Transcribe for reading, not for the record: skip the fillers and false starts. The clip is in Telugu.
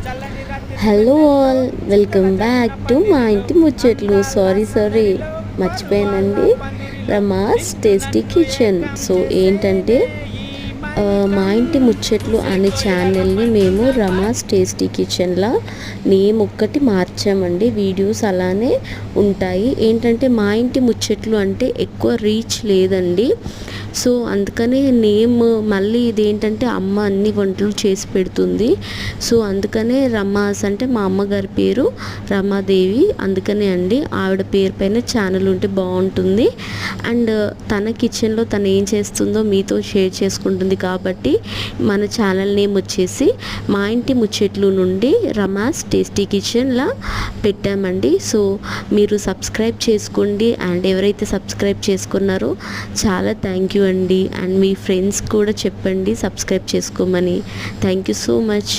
Hello all, welcome back to మా ఇంటి ముచ్చట్లు. సారీ మర్చిపోయానండి. Rama's tasty kitchen. సో ఏంటంటే మా ఇంటి ముచ్చట్లు అనే ఛానల్ని మేము రమాస్ టేస్టీ కిచెన్లా నేమ్ ఒక్కటి మార్చామండి. వీడియోస్ అలానే ఉంటాయి. ఏంటంటే మా ఇంటి ముచ్చట్లు అంటే ఎక్కువ రీచ్ లేదండి. సో అందుకనే నేమ్ మళ్ళీ ఇదేంటంటే అమ్మ అన్ని వంటలు చేసి పెడుతుంది. సో అందుకనే రమాస్ అంటే మా అమ్మగారి పేరు రమాదేవి, అందుకనే అండి ఆవిడ పేరు పైన ఛానల్ ఉంటే బాగుంటుంది. అండ్ తన కిచెన్లో తను ఏం చేస్తుందో మీతో షేర్ చేసుకుంటుంది కాబట్టి మన ఛానల్ నేమ్ వచ్చేసి మా ఇంటి ముచ్చట్లు నుండి రమాస్ టేస్టీ కిచెన్లా పెట్టామండి. సో మీరు సబ్స్క్రైబ్ చేసుకోండి. అండ్ ఎవరైతే సబ్స్క్రైబ్ చేసుకున్నారో చాలా థ్యాంక్ యూ అండి. అండ్ మీ ఫ్రెండ్స్ కూడా చెప్పండి సబ్స్క్రైబ్ చేసుకోమని. Thank you so much.